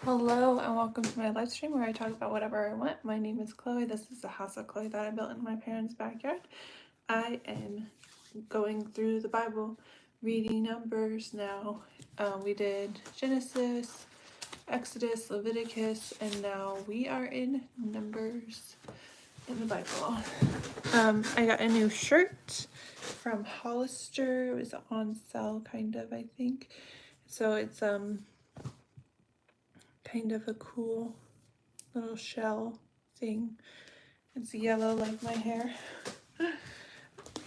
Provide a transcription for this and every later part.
Hello and welcome to my live stream where I talk about whatever I want. My name is Chloe. This is the house of Chloe that I built in my parents' backyard. I am going through the Bible, reading Numbers now. We did Genesis, Exodus, Leviticus, and now we are in Numbers in the Bible. I got a new shirt from Hollister. It was on sale, kind of, I think. So it's kind of a cool little shell thing. It's yellow like my hair.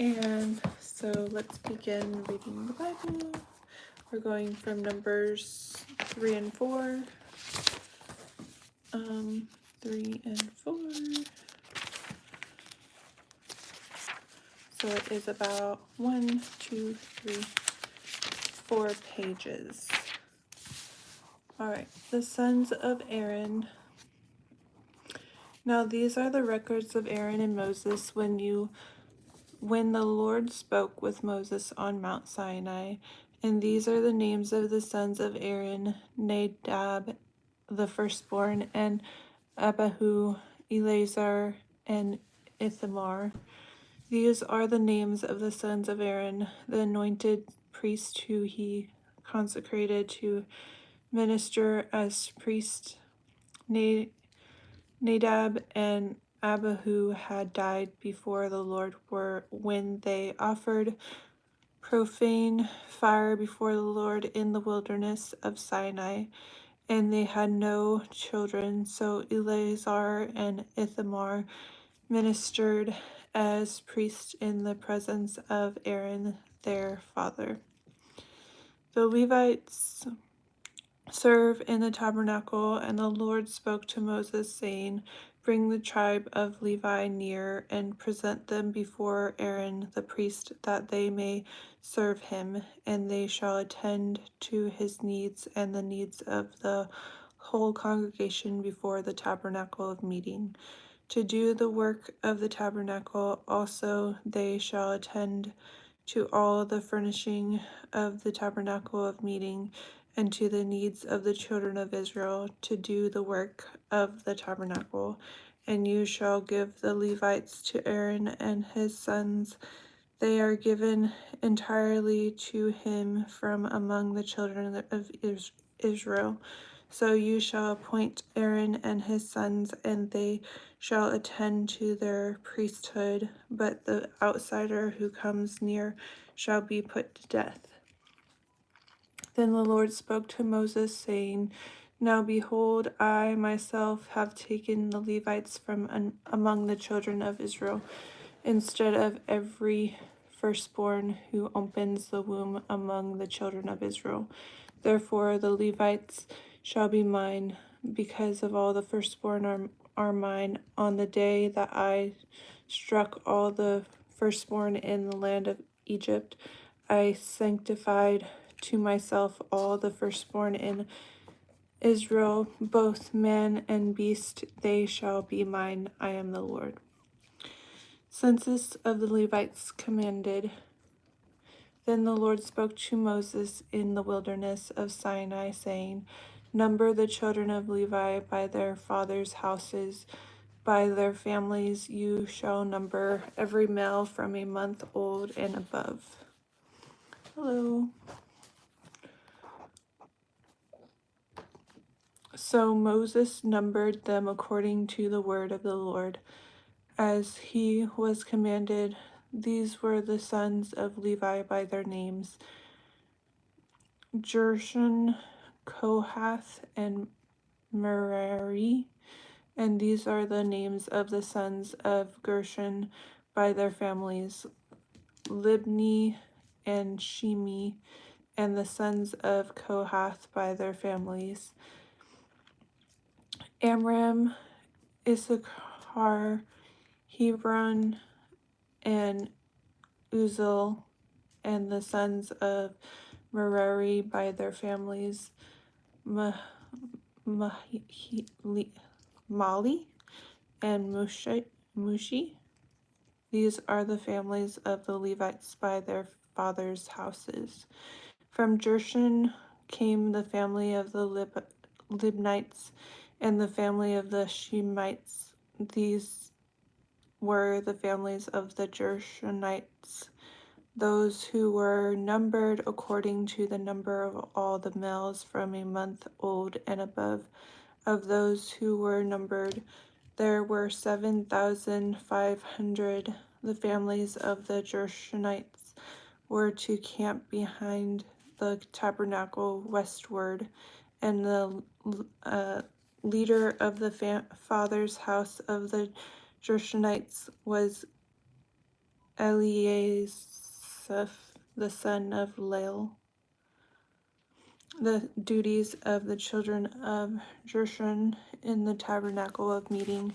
And so let's begin reading the Bible. We're going from Numbers 3 and 4. 3 and 4. So it is about 1, 2, 3, 4 pages. Alright, the sons of Aaron. Now these are the records of Aaron and Moses when the Lord spoke with Moses on Mount Sinai. And these are the names of the sons of Aaron: Nadab, the firstborn, and Abihu, Eleazar, and Ithamar. These are the names of the sons of Aaron, the anointed priest who he consecrated to minister as priest. Nadab and Abihu had died before the Lord when they offered profane fire before the Lord in the wilderness of Sinai, and they had no children. So Eleazar and Ithamar ministered as priests in the presence of Aaron their father. The Levites serve in the tabernacle, and the Lord spoke to Moses, saying, Bring the tribe of Levi near and present them before Aaron the priest, that they may serve him, and they shall attend to his needs and the needs of the whole congregation before the tabernacle of meeting. To do the work of the tabernacle also they shall attend to all the furnishing of the tabernacle of meeting, and to the needs of the children of Israel, to do the work of the tabernacle. And you shall give the Levites to Aaron and his sons. They are given entirely to him from among the children of Israel. So you shall appoint Aaron and his sons, and they shall attend to their priesthood, but the outsider who comes near shall be put to death. Then the Lord spoke to Moses, saying, Now behold, I myself have taken the Levites from among the children of Israel, instead of every firstborn who opens the womb among the children of Israel. Therefore the Levites shall be mine, because of all the firstborn are mine. On the day that I struck all the firstborn in the land of Egypt, I sanctified to myself all the firstborn in Israel, both man and beast, they shall be mine. I am the Lord. Census of the Levites commanded. Then the Lord spoke to Moses in the wilderness of Sinai, saying, Number the children of Levi by their fathers' houses, by their families. You shall number every male from a month old and above. Hello. So Moses numbered them according to the word of the Lord, as he was commanded. These were the sons of Levi by their names: Gershon, Kohath, and Merari. And these are the names of the sons of Gershon by their families: Libni and Shimi. And the sons of Kohath by their families: Amram, Issachar, Hebron, and Uzal. And the sons of Merari by their families: Mali and Mushi. These are the families of the Levites by their fathers' houses. From Gershon came the family of the Libnites, and the family of the Shemites. These were the families of the Gershonites, those who were numbered according to the number of all the males from a month old and above. Of those who were numbered, there were 7,500. The families of the Gershonites were to camp behind the tabernacle westward, and the leader of the father's house of the Gershonites was Eliasaph, the son of Lael. The duties of the children of Gershon in the tabernacle of meeting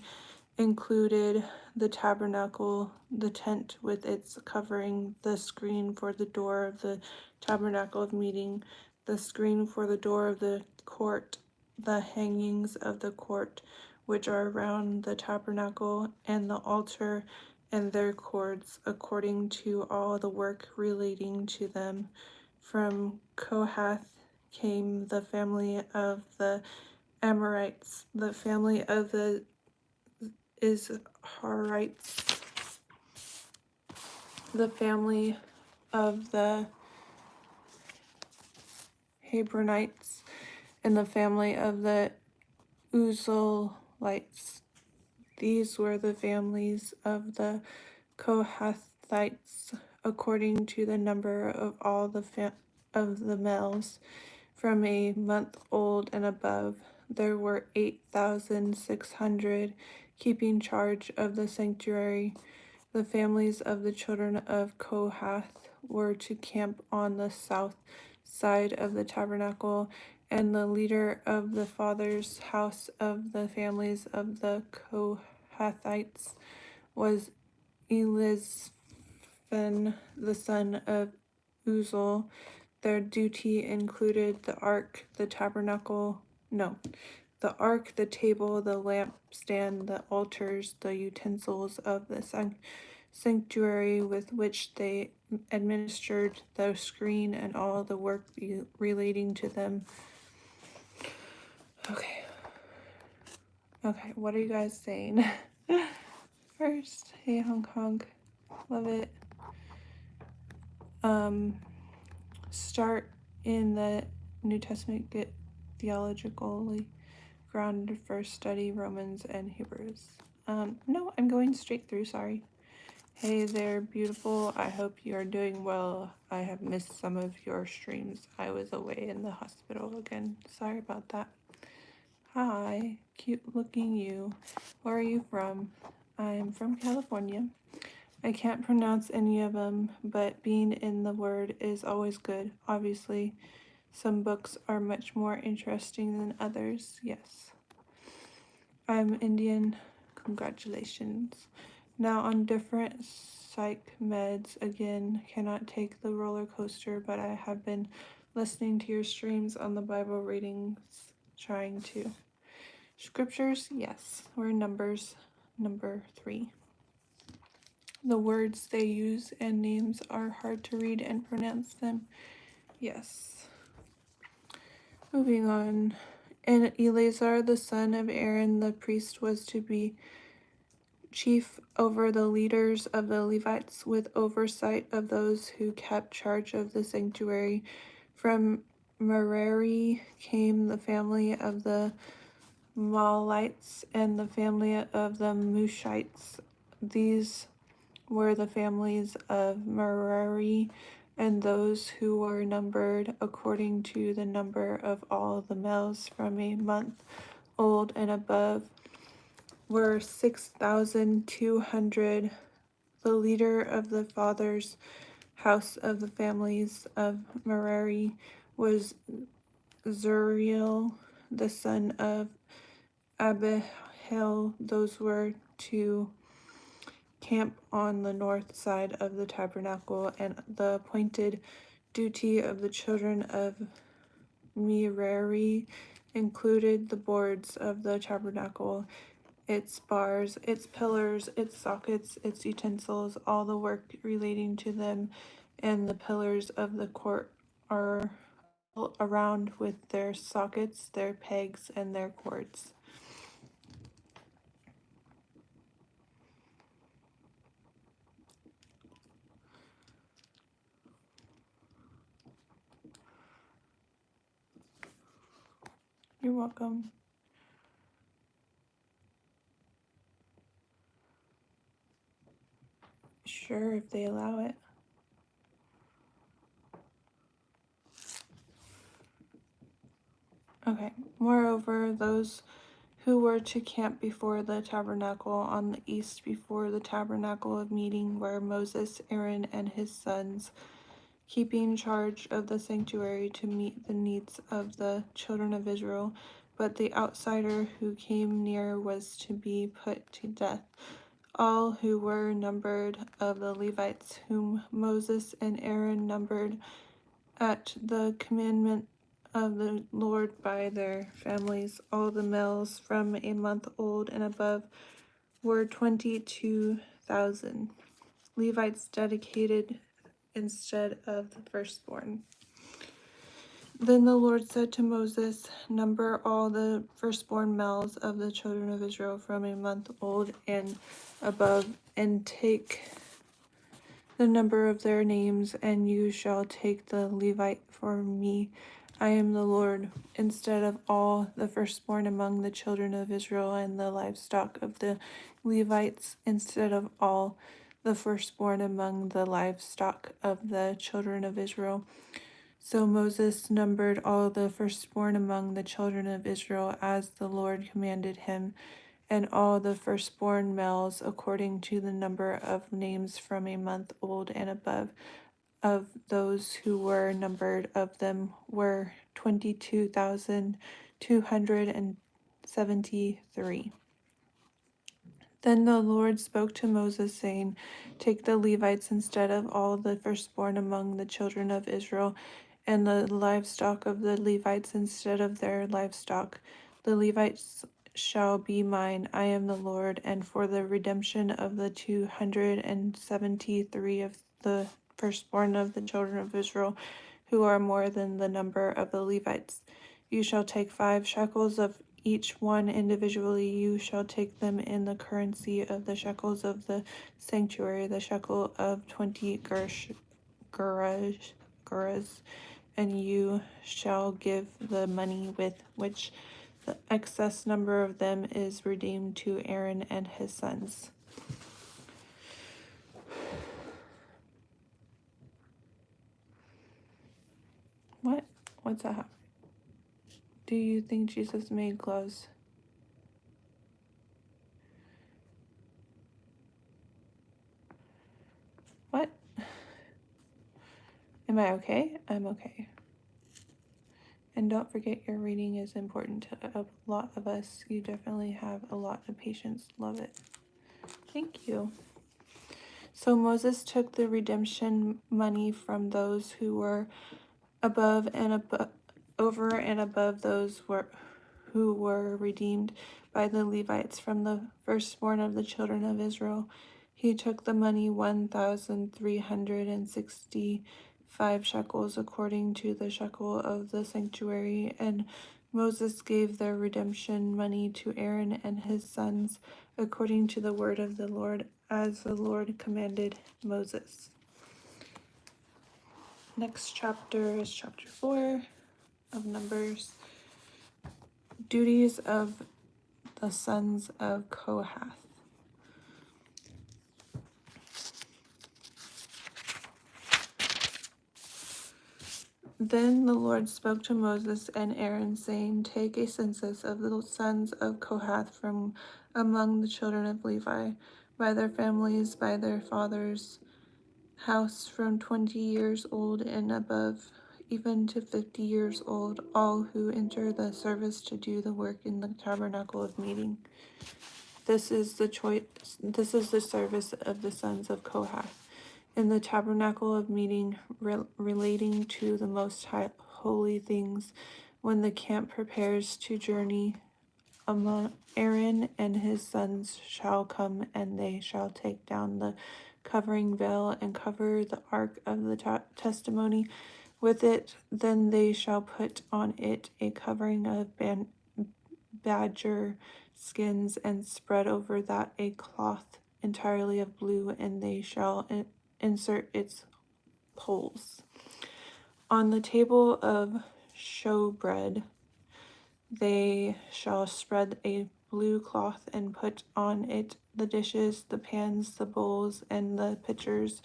included the tabernacle, the tent with its covering, the screen for the door of the tabernacle of meeting, the screen for the door of the court, the hangings of the court, which are around the tabernacle, and the altar and their cords, according to all the work relating to them. From Kohath came the family of the Amorites, the family of the Izharites, the family of the Hebronites, and the family of the Uzalites. These were the families of the Kohathites, according to the number of all of the males from a month old and above. There were 8,600 keeping charge of the sanctuary. The families of the children of Kohath were to camp on the south side of the tabernacle, and the leader of the father's house of the families of the Kohathites was Elizaphan, the son of Uzal. Their duty included the ark, the ark, the table, the lampstand, the altars, the utensils of the sanctuary with which they administered the screen, and all the work relating to them. Okay, what are you guys saying? First, hey Hong Kong, love it. Start in the New Testament, get theologically grounded first, study Romans and Hebrews. No, I'm going straight through, sorry. Hey there, beautiful. I hope you are doing well. I have missed some of your streams. I was away in the hospital again. Sorry about that. Hi, cute looking you. Where are you from? I'm from California. I can't pronounce any of them, but being in the Word is always good. Obviously, some books are much more interesting than others. Yes. I'm Indian. Congratulations. Now on different psych meds again. Cannot take the roller coaster, but I have been listening to your streams on the Bible readings, trying to. Scriptures, yes. We're in Numbers, number 3. The words they use and names are hard to read and pronounce them. Yes. Moving on. And Eleazar, the son of Aaron, the priest, was to be chief over the leaders of the Levites, with oversight of those who kept charge of the sanctuary. From Merari came the family of the Mahlites and the family of the Mushites. These were the families of Merari, and those who were numbered according to the number of all the males from a month old and above were 6,200. The leader of the father's house of the families of Merari was Zuriel, the son of Abihail. Those were to camp on the north side of the tabernacle, and the appointed duty of the children of Merari included the boards of the tabernacle, its bars, its pillars, its sockets, its utensils, all the work relating to them, and the pillars of the court are around with their sockets, their pegs, and their cords. You're welcome. Sure, if they allow it. Okay. Moreover, those who were to camp before the tabernacle on the east before the tabernacle of meeting were Moses, Aaron, and his sons, keeping charge of the sanctuary to meet the needs of the children of Israel. But the outsider who came near was to be put to death. All who were numbered of the Levites, whom Moses and Aaron numbered at the commandment of the Lord by their families, all the males from a month old and above were 22,000 Levites dedicated instead of the firstborn. Then the Lord said to Moses, "Number all the firstborn males of the children of Israel from a month old and above, and take the number of their names, and you shall take the Levite for me. I am the Lord, instead of all the firstborn among the children of Israel, and the livestock of the Levites, instead of all the firstborn among the livestock of the children of Israel." So Moses numbered all the firstborn among the children of Israel as the Lord commanded him, and all the firstborn males according to the number of names from a month old and above. Of those who were numbered of them were 22,273. Then the Lord spoke to Moses, saying, "Take the Levites instead of all the firstborn among the children of Israel, and the livestock of the Levites instead of their livestock. The Levites shall be mine. I am the Lord, and for the redemption of the 273 of the firstborn of the children of Israel, who are more than the number of the Levites, you shall take 5 shekels of each one individually. You shall take them in the currency of the shekels of the sanctuary, the shekel of 20 gerahs, and you shall give the money with which the excess number of them is redeemed to Aaron and his sons." What? What's that? Do you think Jesus made clothes? What? Am I okay? I'm okay. And don't forget, your reading is important to a lot of us. You definitely have a lot of patience. Love it. Thank you. So Moses took the redemption money from those who were above and over and above those who were redeemed by the Levites from the firstborn of the children of Israel. He took the money 1,365 shekels according to the shekel of the sanctuary, and Moses gave their redemption money to Aaron and his sons according to the word of the Lord, as the Lord commanded Moses. Next chapter is chapter 4 of Numbers. Duties of the sons of Kohath. Then the Lord spoke to Moses and Aaron, saying, "Take a census of the sons of Kohath from among the children of Levi, by their families, by their fathers' house, from 20 years old and above, even to 50 years old, all who enter the service to do the work in the tabernacle of meeting. This is the service of the sons of Kohath in the tabernacle of meeting, relating to the most holy things, when the camp prepares to journey. Among Aaron and his sons shall come, and they shall take down the covering veil and cover the ark of the testimony with it. Then they shall put on it a covering of badger skins, and spread over that a cloth entirely of blue, and they shall insert its poles. On the table of showbread they shall spread a blue cloth, and put on it the dishes, the pans, the bowls, and the pitchers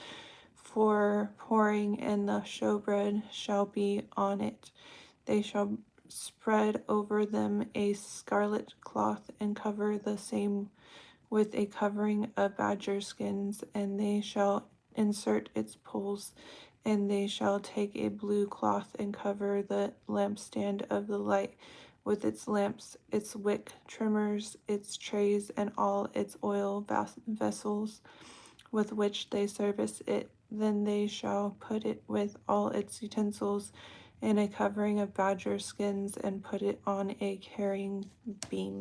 for pouring, and the showbread shall be on it. They shall spread over them a scarlet cloth, and cover the same with a covering of badger skins, and they shall insert its poles. And they shall take a blue cloth, and cover the lampstand of the light with its lamps, its wick trimmers, its trays, and all its oil vessels with which they service it. Then they shall put it with all its utensils in a covering of badger skins, and put it on a carrying beam.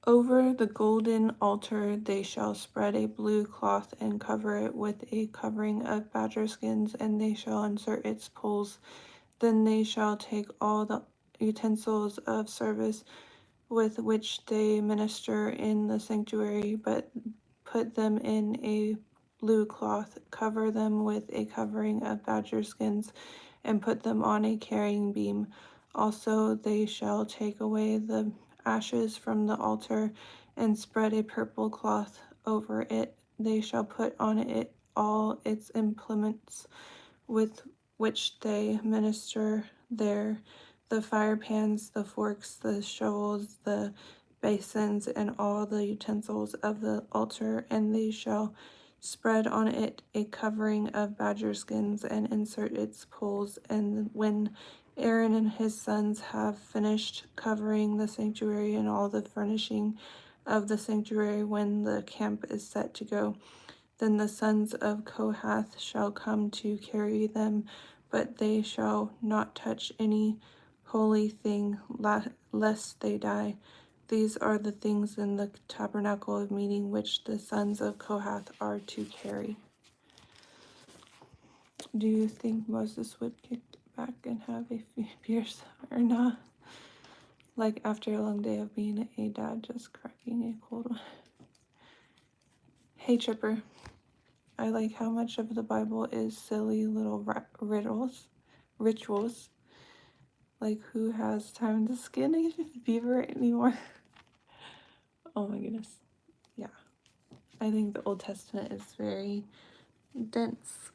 Over the golden altar they shall spread a blue cloth, and cover it with a covering of badger skins, and they shall insert its poles. Then they shall take all the utensils of service with which they minister in the sanctuary, but put them in a blue cloth, cover them with a covering of badger skins, and put them on a carrying beam. Also they shall take away the ashes from the altar, and spread a purple cloth over it. They shall put on it all its implements with which they minister there, the fire pans, the forks, the shovels, the basins, and all the utensils of the altar. And they shall spread on it a covering of badger skins, and insert its poles. And when Aaron and his sons have finished covering the sanctuary and all the furnishing of the sanctuary, when the camp is set to go, then the sons of Kohath shall come to carry them, but they shall not touch any holy thing, lest they die. These are the things in the tabernacle of meeting which the sons of Kohath are to carry. Do you think Moses would kick back and have a few beers or not? Like after a long day of being a dad, just cracking a cold one. Hey Chipper, I like how much of the Bible is silly little rituals. Like, who has time to skin a beaver anymore? Oh my goodness. Yeah. I think the Old Testament is very dense.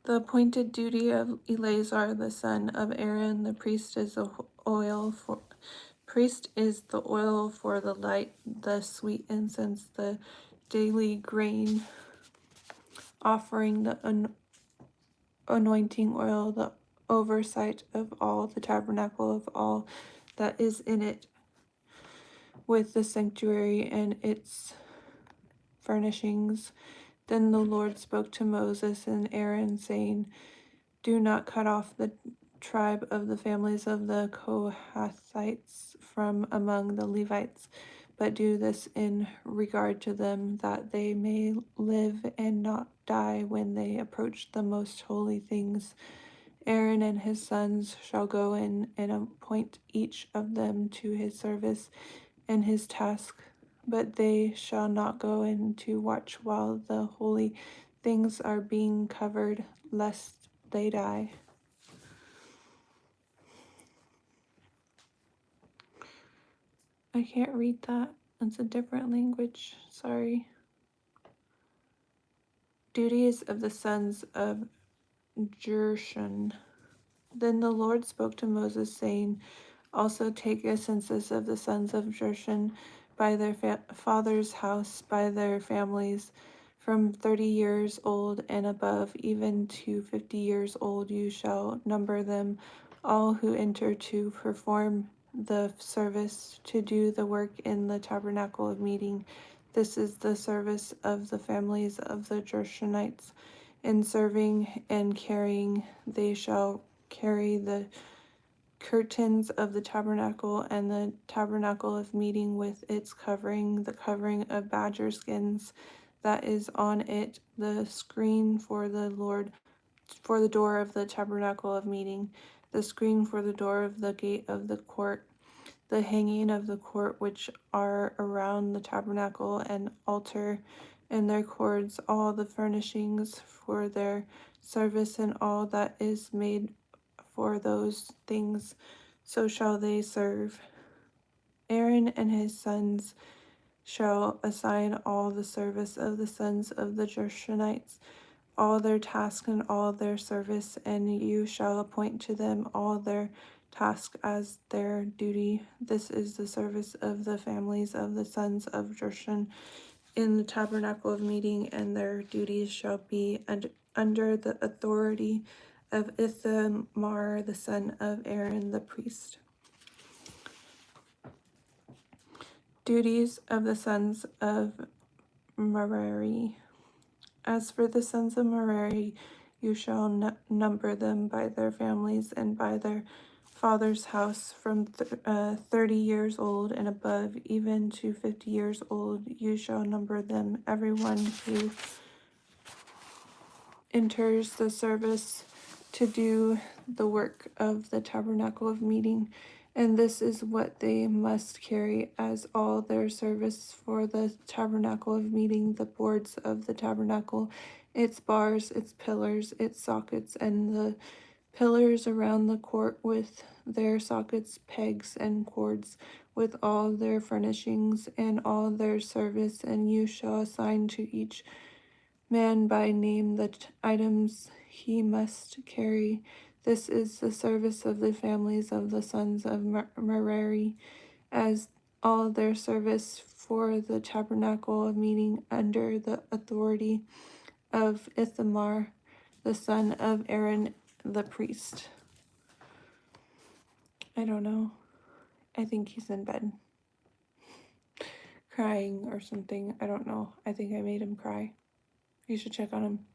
The appointed duty of Eleazar, the son of Aaron, the priest, is the oil for the light, the sweet incense, the daily grain offering, the anointing oil, the oversight of all the tabernacle, of all that is in it, with the sanctuary and its furnishings. Then the Lord spoke to Moses and Aaron, saying, do not cut off the tribe of the families of the Kohathites from among the Levites, but do this in regard to them, that they may live and not die when they approach the most holy things. Aaron and his sons shall go in and appoint each of them to his service and his task, but they shall not go in to watch while the holy things are being covered, lest they die. I can't read that. It's a different language. Sorry. Duties of the sons of Gershon. Then the Lord spoke to Moses, saying, also take a census of the sons of Gershon by their father's house, by their families, from 30 years old and above, even to 50 years old. You shall number them, all who enter to perform the service, to do the work in the tabernacle of meeting. This is the service of the families of the Gershonites. In serving and carrying, they shall carry the curtains of the tabernacle, and the tabernacle of meeting with its covering, the covering of badger skins, that is on it, the screen for the Lord, for the door of the tabernacle of meeting, the screen for the door of the gate of the court, the hanging of the court which are around the tabernacle and altar and their cords, all the furnishings for their service, and all that is made for those things, so shall they serve. Aaron and his sons shall assign all the service of the sons of the Gershonites, all their task and all their service, and you shall appoint to them all their task as their duty. This is the service of the families of the sons of Gershon in the tabernacle of meeting, and their duties shall be under the authority of Ithamar, the son of Aaron the priest. Duties of the sons of Merari. As for the sons of Merari, you shall number them by their families and by their father's house, from 30 years old and above, even to 50 years old. You shall number them, everyone who enters the service to do the work of the tabernacle of meeting. And this is what they must carry as all their service for the tabernacle of meeting: the boards of the tabernacle, its bars, its pillars, its sockets, and the pillars around the court with their sockets, pegs, and cords, with all their furnishings and all their service. And you shall assign to each man by name the items he must carry. This is the service of the families of the sons of Merari, as all their service for the tabernacle of meeting, under the authority of Ithamar, the son of Aaron the priest. I don't know. I think he's in bed, crying or something. I don't know. I think I made him cry. You should check on him.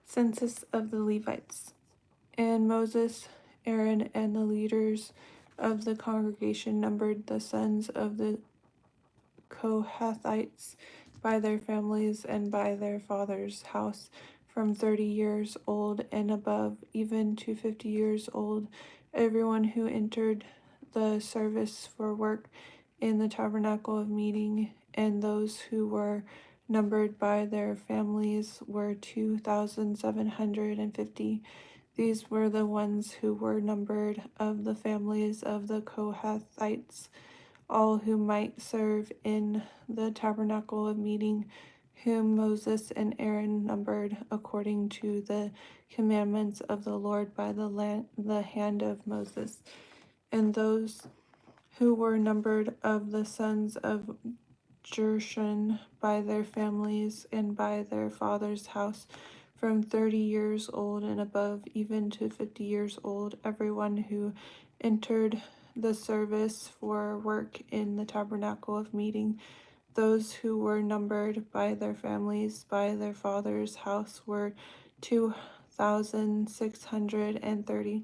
Census of the Levites. And Moses, Aaron, and the leaders of the congregation numbered the sons of the Kohathites by their families and by their father's house, from 30 years old and above, even to 50 years old, everyone who entered the service for work in the tabernacle of meeting. And those who were numbered by their families were 2,750. These were the ones who were numbered of the families of the Kohathites, all who might serve in the tabernacle of meeting, whom Moses and Aaron numbered according to the commandments of the Lord by the hand of Moses. And those who were numbered of the sons of Gershon by their families and by their father's house, from 30 years old and above, even to 50 years old, everyone who entered the service for work in the tabernacle of meeting. Those who were numbered by their families by their father's house were 2,630.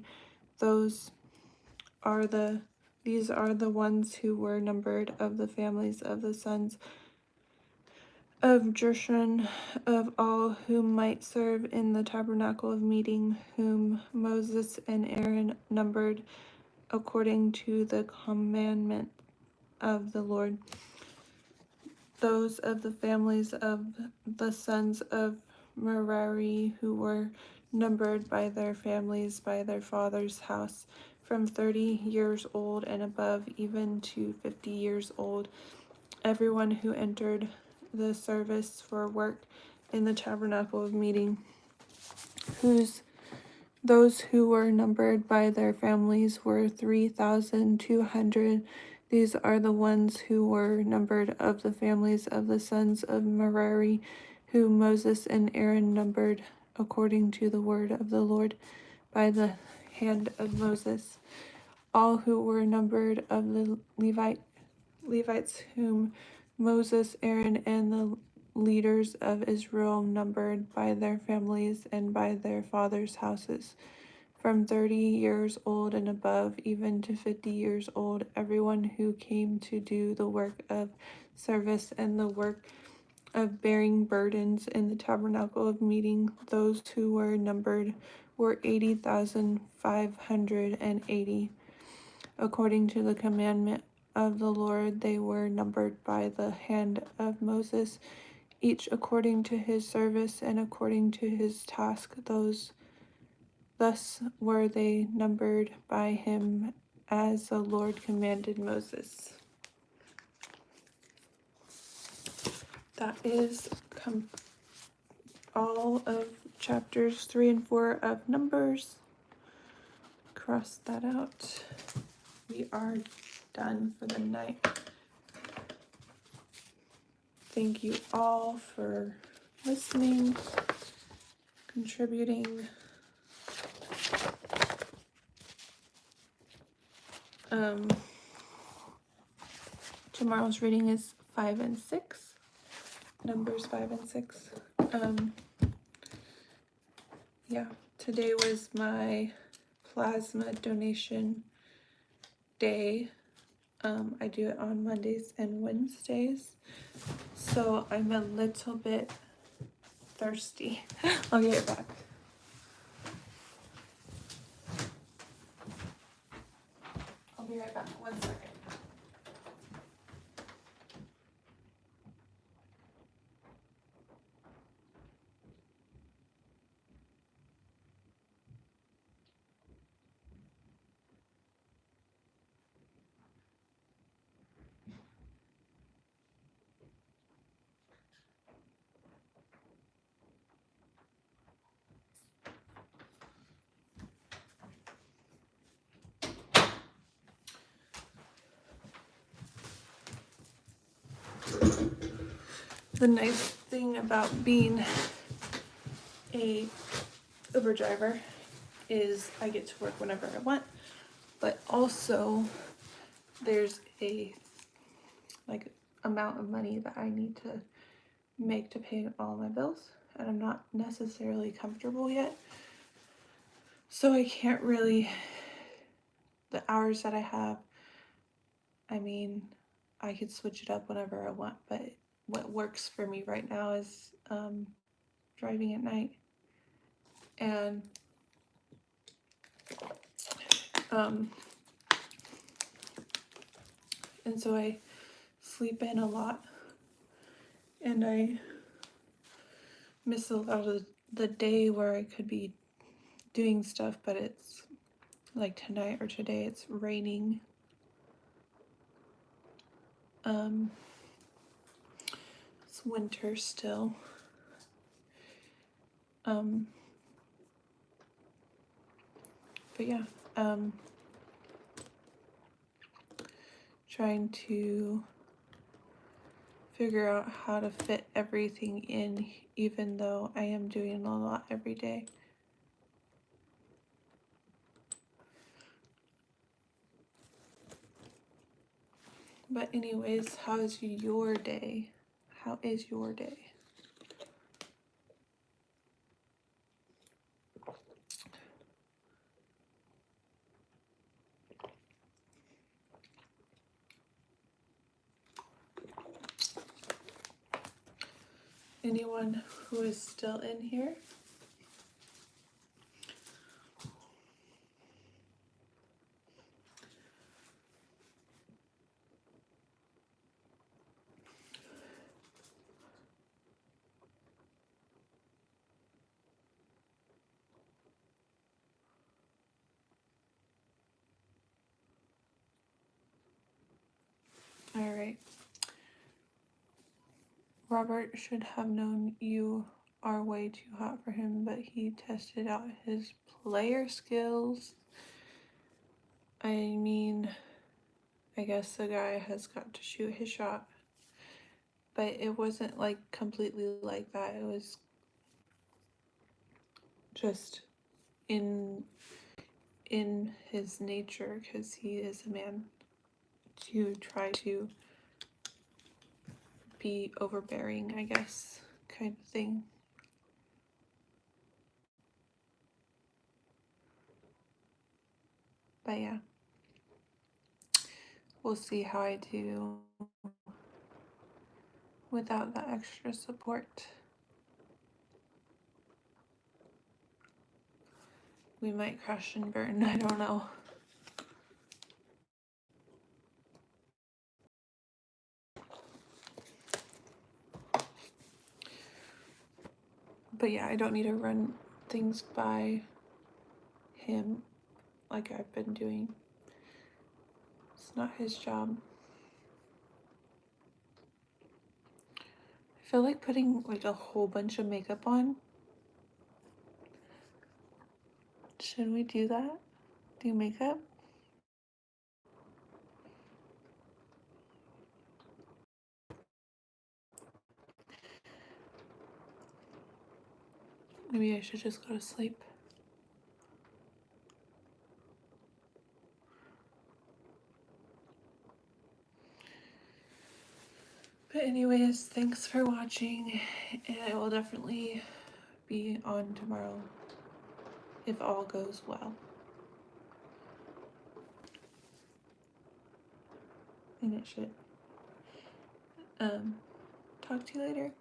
These are the ones who were numbered of the families of the sons of Gershon, of all whom might serve in the tabernacle of meeting, whom Moses and Aaron numbered according to the commandment of the Lord. Those of the families of the sons of Merari who were numbered by their families by their father's house, from 30 years old and above, even to 50 years old, everyone who entered the service for work in the tabernacle of meeting. Those who were numbered by their families were 3,200. These are the ones who were numbered of the families of the sons of Merari, whom Moses and Aaron numbered according to the word of the Lord by the hand of Moses. All who were numbered of the Levites whom Moses, Aaron, and the leaders of Israel numbered by their families and by their fathers' houses, from 30 years old and above, even to 50 years old, everyone who came to do the work of service and the work of bearing burdens in the tabernacle of meeting. Those who were numbered were 80,580. According to the commandment of the Lord, they were numbered by the hand of Moses, each according to his service and according to his task. Thus were they numbered by him as the Lord commanded Moses. That is all of chapters 3 and 4 of Numbers. Cross that out. We are done for the night. Thank you all for listening, contributing. Tomorrow's reading is 5 and 6. Numbers 5 and 6. Yeah, today was my plasma donation day. I do it on Mondays and Wednesdays, so I'm a little bit thirsty. I'll get it back. I'll be right back. 1 second. The nice thing about being a Uber driver is I get to work whenever I want, but also there's a amount of money that I need to make to pay all my bills, and I'm not necessarily comfortable yet, so I can't really, the hours that I have, I mean, I could switch it up whenever I want, but what works for me right now is driving at night. And so I sleep in a lot, and I miss a lot of the day where I could be doing stuff, but it's like tonight or today it's raining. It's winter still. But yeah, trying to figure out how to fit everything in, even though I am doing a lot every day. But anyways, how is your day? How is your day? Anyone who is still in here? All right. Robert should have known you are way too hot for him, but he tested out his player skills. I mean, I guess the guy has got to shoot his shot, but it wasn't like completely like that. It was just in his nature, because he is a man, to try to be overbearing, I guess, kind of thing. But yeah, we'll see how I do without the extra support. We might crash and burn, I don't know. But yeah, I don't need to run things by him like I've been doing. It's not his job. I feel like putting like a whole bunch of makeup on. Should we do that? Do makeup? Maybe I should just go to sleep. But anyways, thanks for watching, and I will definitely be on tomorrow if all goes well. And it should. Talk to you later.